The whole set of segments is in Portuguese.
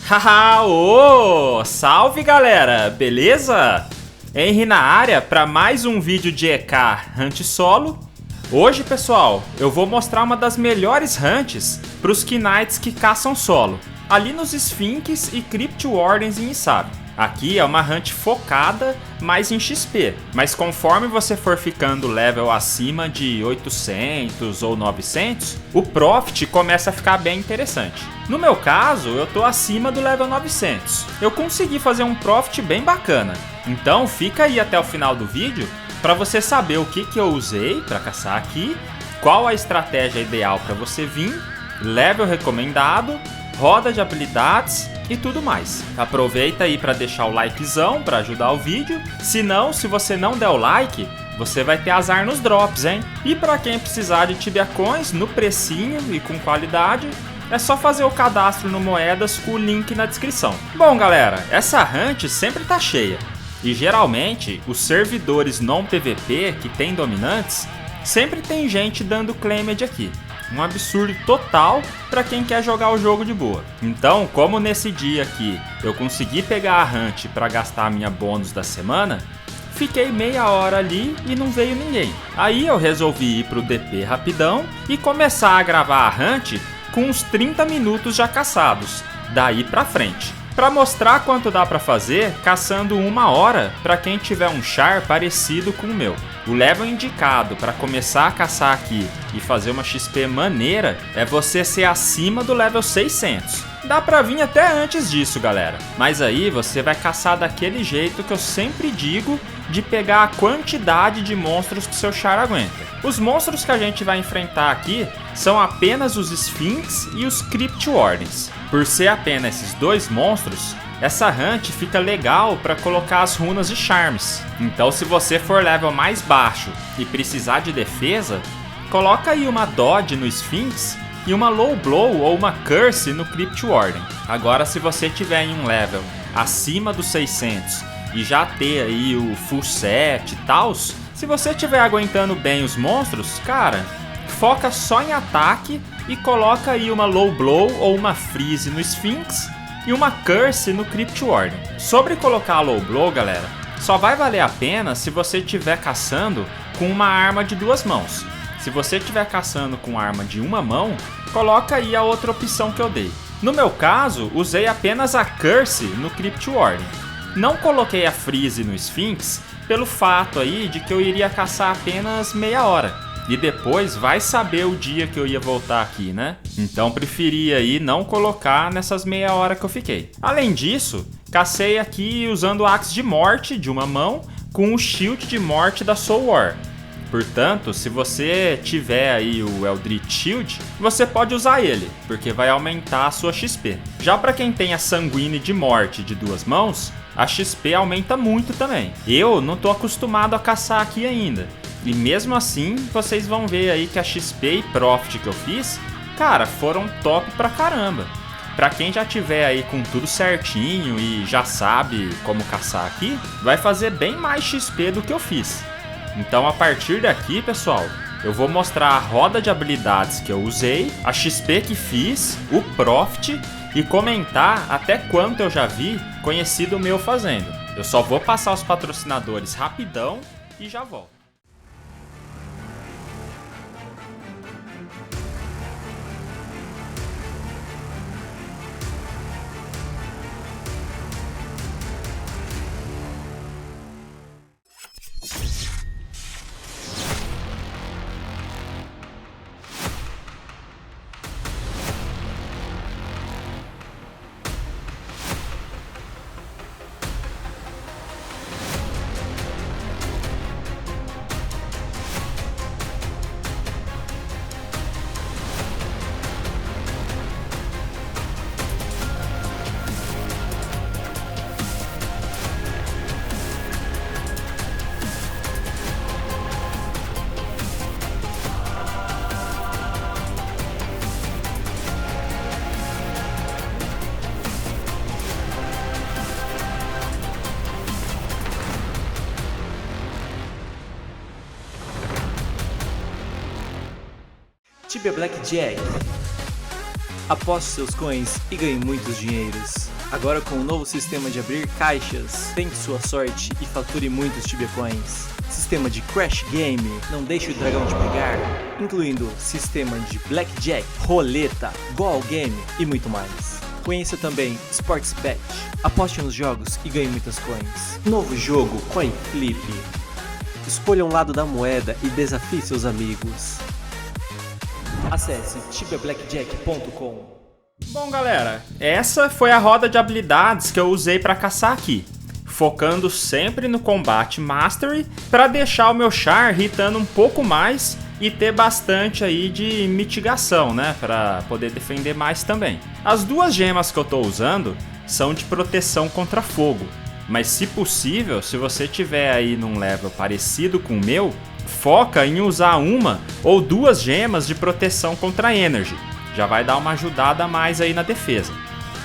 Haha, ô! Salve galera, beleza? Henry na área para mais um vídeo de EK Hunt Solo. Hoje, pessoal, eu vou mostrar uma das melhores hunts para os Knights que caçam solo, ali nos Sphinx e Crypt Wardens em Isab. Aqui é uma hunt focada mais em XP, mas conforme você for ficando level acima de 800 ou 900, o Profit começa a ficar bem interessante. No meu caso, eu tô acima do level 900. Eu consegui fazer um Profit bem bacana, então fica aí até o final do vídeo para você saber o que eu usei para caçar aqui, qual a estratégia ideal para você vir, level recomendado, roda de habilidades e tudo mais. Aproveita aí para deixar o likezão para ajudar o vídeo. Se você não der o like, você vai ter azar nos drops, hein? E para quem precisar de Tibia Coins no precinho e com qualidade, é só fazer o cadastro no Moedas com o link na descrição. Bom galera, essa hunt sempre tá cheia. E geralmente, os servidores não PVP que tem dominantes, sempre tem gente dando claimed aqui. Um absurdo total para quem quer jogar o jogo de boa. Então, como nesse dia aqui eu consegui pegar a hunt para gastar a minha bônus da semana, fiquei meia hora ali e não veio ninguém. Aí eu resolvi ir pro DP rapidão e começar a gravar a hunt com uns 30 minutos já caçados, daí pra frente. Para mostrar quanto dá para fazer caçando 1 hora para quem tiver um char parecido com o meu. O level indicado para começar a caçar aqui e fazer uma XP maneira é você ser acima do level 600. Dá pra vir até antes disso, galera. Mas aí você vai caçar daquele jeito que eu sempre digo, de pegar a quantidade de monstros que seu char aguenta. Os monstros que a gente vai enfrentar aqui são apenas os Sphinx e os Crypt Wardens. Por ser apenas esses dois monstros, essa hunt fica legal para colocar as runas de charmes. Então se você for level mais baixo e precisar de defesa, coloca aí uma Dodge no Sphinx e uma Low Blow ou uma Curse no Crypt Warden. Agora se você tiver em um level acima dos 600 e já ter aí o full set e tal, se você estiver aguentando bem os monstros, cara, foca só em ataque e coloca aí uma Low Blow ou uma Freeze no Sphinx e uma Curse no Crypt Warden. Sobre colocar a Low Blow, galera, só vai valer a pena se você estiver caçando com uma arma de 2 mãos. Se você estiver caçando com arma de 1 mão, coloca aí a outra opção que eu dei. No meu caso, usei apenas a Curse no Crypt Warden. Não coloquei a Freeze no Sphinx pelo fato aí de que eu iria caçar apenas meia hora. E depois vai saber o dia que eu ia voltar aqui, né? Então preferi aí não colocar nessas meia hora que eu fiquei. Além disso, cacei aqui usando o Axe de Morte de 1 mão com o Shield de Morte da Soul War. Portanto, se você tiver aí o Eldritch Shield, você pode usar ele, porque vai aumentar a sua XP. Já para quem tem a Sanguine de Morte de 2 mãos, a XP aumenta muito também. Eu não tô acostumado a caçar aqui ainda. E mesmo assim, vocês vão ver aí que a XP e Profit que eu fiz, cara, foram top pra caramba. Pra quem já tiver aí com tudo certinho e já sabe como caçar aqui, vai fazer bem mais XP do que eu fiz. Então a partir daqui, pessoal, eu vou mostrar a roda de habilidades que eu usei, a XP que fiz, o Profit e comentar até quanto eu já vi conhecido meu fazendo. Eu só vou passar os patrocinadores rapidão e já volto. Tibia Blackjack. Aposte seus coins e ganhe muitos dinheiros. Agora com o novo sistema de abrir caixas, tente sua sorte e fature muitos Tibia Coins. Sistema de Crash Game, não deixe o dragão te pegar, incluindo sistema de Blackjack, roleta, Goal Game e muito mais. Conheça também Sportsbet, aposte nos jogos e ganhe muitas coins. Novo jogo Coin Flip. Escolha um lado da moeda e desafie seus amigos. Acesse tibiablackjack.com. Bom galera, essa foi a roda de habilidades que eu usei para caçar aqui, focando sempre no combate Mastery para deixar o meu char hitando um pouco mais e ter bastante aí de mitigação, né, para poder defender mais também. As duas gemas que eu tô usando são de proteção contra fogo, mas se possível, se você tiver aí num level parecido com o meu, foca em usar uma ou duas gemas de proteção contra Energy. Já vai dar uma ajudada a mais aí na defesa.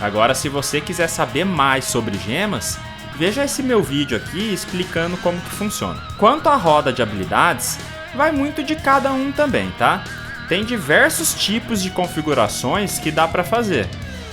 Agora, se você quiser saber mais sobre gemas, veja esse meu vídeo aqui explicando como que funciona. Quanto à roda de habilidades, vai muito de cada um também, tá? Tem diversos tipos de configurações que dá para fazer.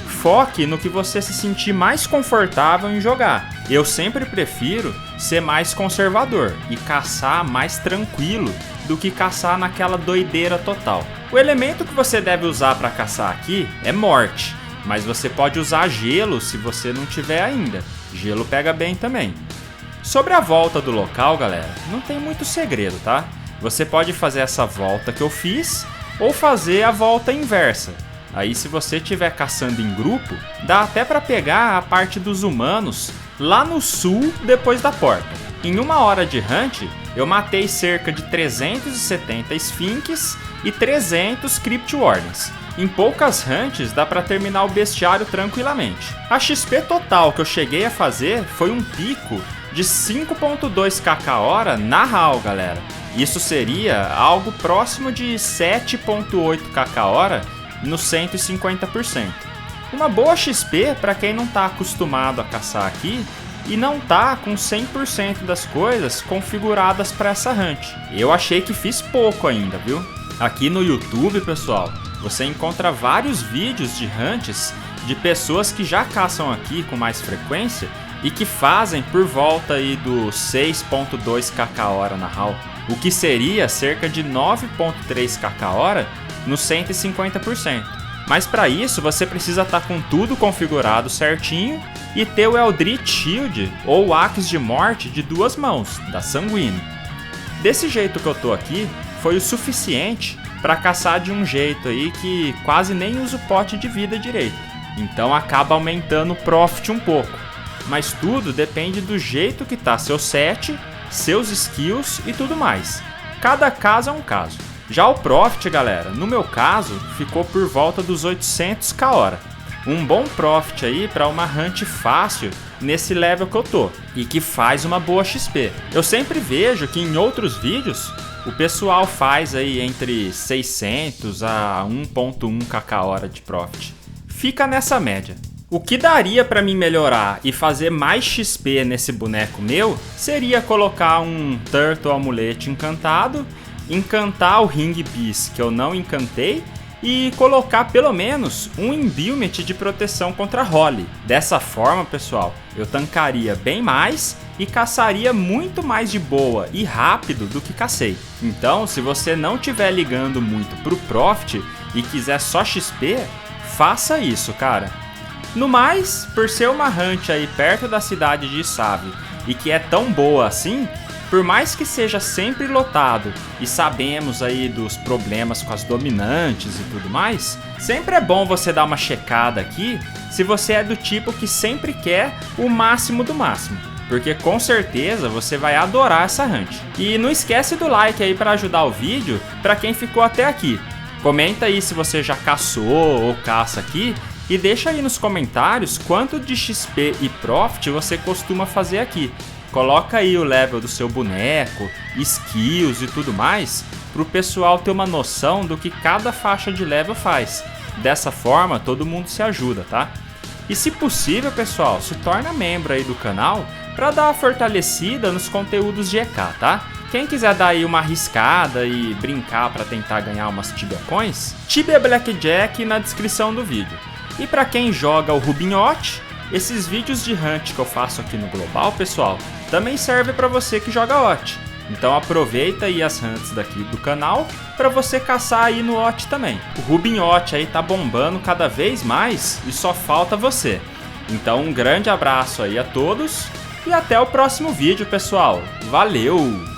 Foque no que você se sentir mais confortável em jogar. Eu sempre prefiro ser mais conservador e caçar mais tranquilo do que caçar naquela doideira total. O elemento que você deve usar para caçar aqui é morte, mas você pode usar gelo se você não tiver ainda. Gelo pega bem também. Sobre a volta do local, galera, não tem muito segredo, tá? Você pode fazer essa volta que eu fiz ou fazer a volta inversa. Aí se você estiver caçando em grupo, dá até para pegar a parte dos humanos lá no sul depois da porta. Em 1 hora de hunt, eu matei cerca de 370 Sphinx e 300 Crypt Wardens. Em poucas hunts dá para terminar o bestiário tranquilamente. A XP total que eu cheguei a fazer foi um pico de 5.2 kk/hora na HAL, galera. Isso seria algo próximo de 7.8 kk/hora no 150%. Uma boa XP para quem não está acostumado a caçar aqui e não tá com 100% das coisas configuradas para essa hunt. Eu achei que fiz pouco ainda, viu? Aqui no YouTube, pessoal, você encontra vários vídeos de hunts de pessoas que já caçam aqui com mais frequência e que fazem por volta aí dos 6.2 kk/hora na HAL, o que seria cerca de 9.3 kk/hora no 150%. Mas para isso você precisa estar com tudo configurado certinho e ter o Eldritch Shield ou o Axe de Morte de 2 mãos, da Sanguine. Desse jeito que eu tô aqui, foi o suficiente para caçar de um jeito aí que quase nem usa o pote de vida direito. Então acaba aumentando o profit um pouco. Mas tudo depende do jeito que tá seu set, seus skills e tudo mais. Cada caso é um caso. Já o profit, galera, no meu caso, ficou por volta dos 800 kH. Um bom profit aí para uma hunt fácil nesse level que eu tô e que faz uma boa XP. Eu sempre vejo que em outros vídeos o pessoal faz aí entre 600 a 1.1 kK/hora de profit. Fica nessa média. O que daria para mim melhorar e fazer mais XP nesse boneco meu seria colocar um Turtle Amulete encantado, encantar o Ring Beast que eu não encantei e colocar pelo menos um Imbuement de proteção contra Holly. Dessa forma, pessoal, eu tancaria bem mais e caçaria muito mais de boa e rápido do que cacei. Então, se você não estiver ligando muito pro Profit e quiser só XP, faça isso, cara. No mais, por ser uma hunt aí perto da cidade de Issave e que é tão boa assim, por mais que seja sempre lotado e sabemos aí dos problemas com as dominantes e tudo mais, sempre é bom você dar uma checada aqui se você é do tipo que sempre quer o máximo do máximo, porque com certeza você vai adorar essa hunt. E não esquece do like aí para ajudar o vídeo para quem ficou até aqui. Comenta aí se você já caçou ou caça aqui e deixa aí nos comentários quanto de XP e Profit você costuma fazer aqui. Coloca aí o level do seu boneco, skills e tudo mais, para o pessoal ter uma noção do que cada faixa de level faz. Dessa forma, todo mundo se ajuda, tá? E se possível, pessoal, se torna membro aí do canal para dar uma fortalecida nos conteúdos de EK, tá? quem quiser dar aí uma arriscada e brincar para tentar ganhar umas Tibia Coins, Tibia Blackjack na descrição do vídeo. E para quem joga o Rubinhote, esses vídeos de hunt que eu faço aqui no Global, pessoal, também servem para você que joga OT. Então aproveita aí as hunts daqui do canal para você caçar aí no OT também. O Rubinhote aí tá bombando cada vez mais e só falta você. Então um grande abraço aí a todos e até o próximo vídeo, pessoal. Valeu!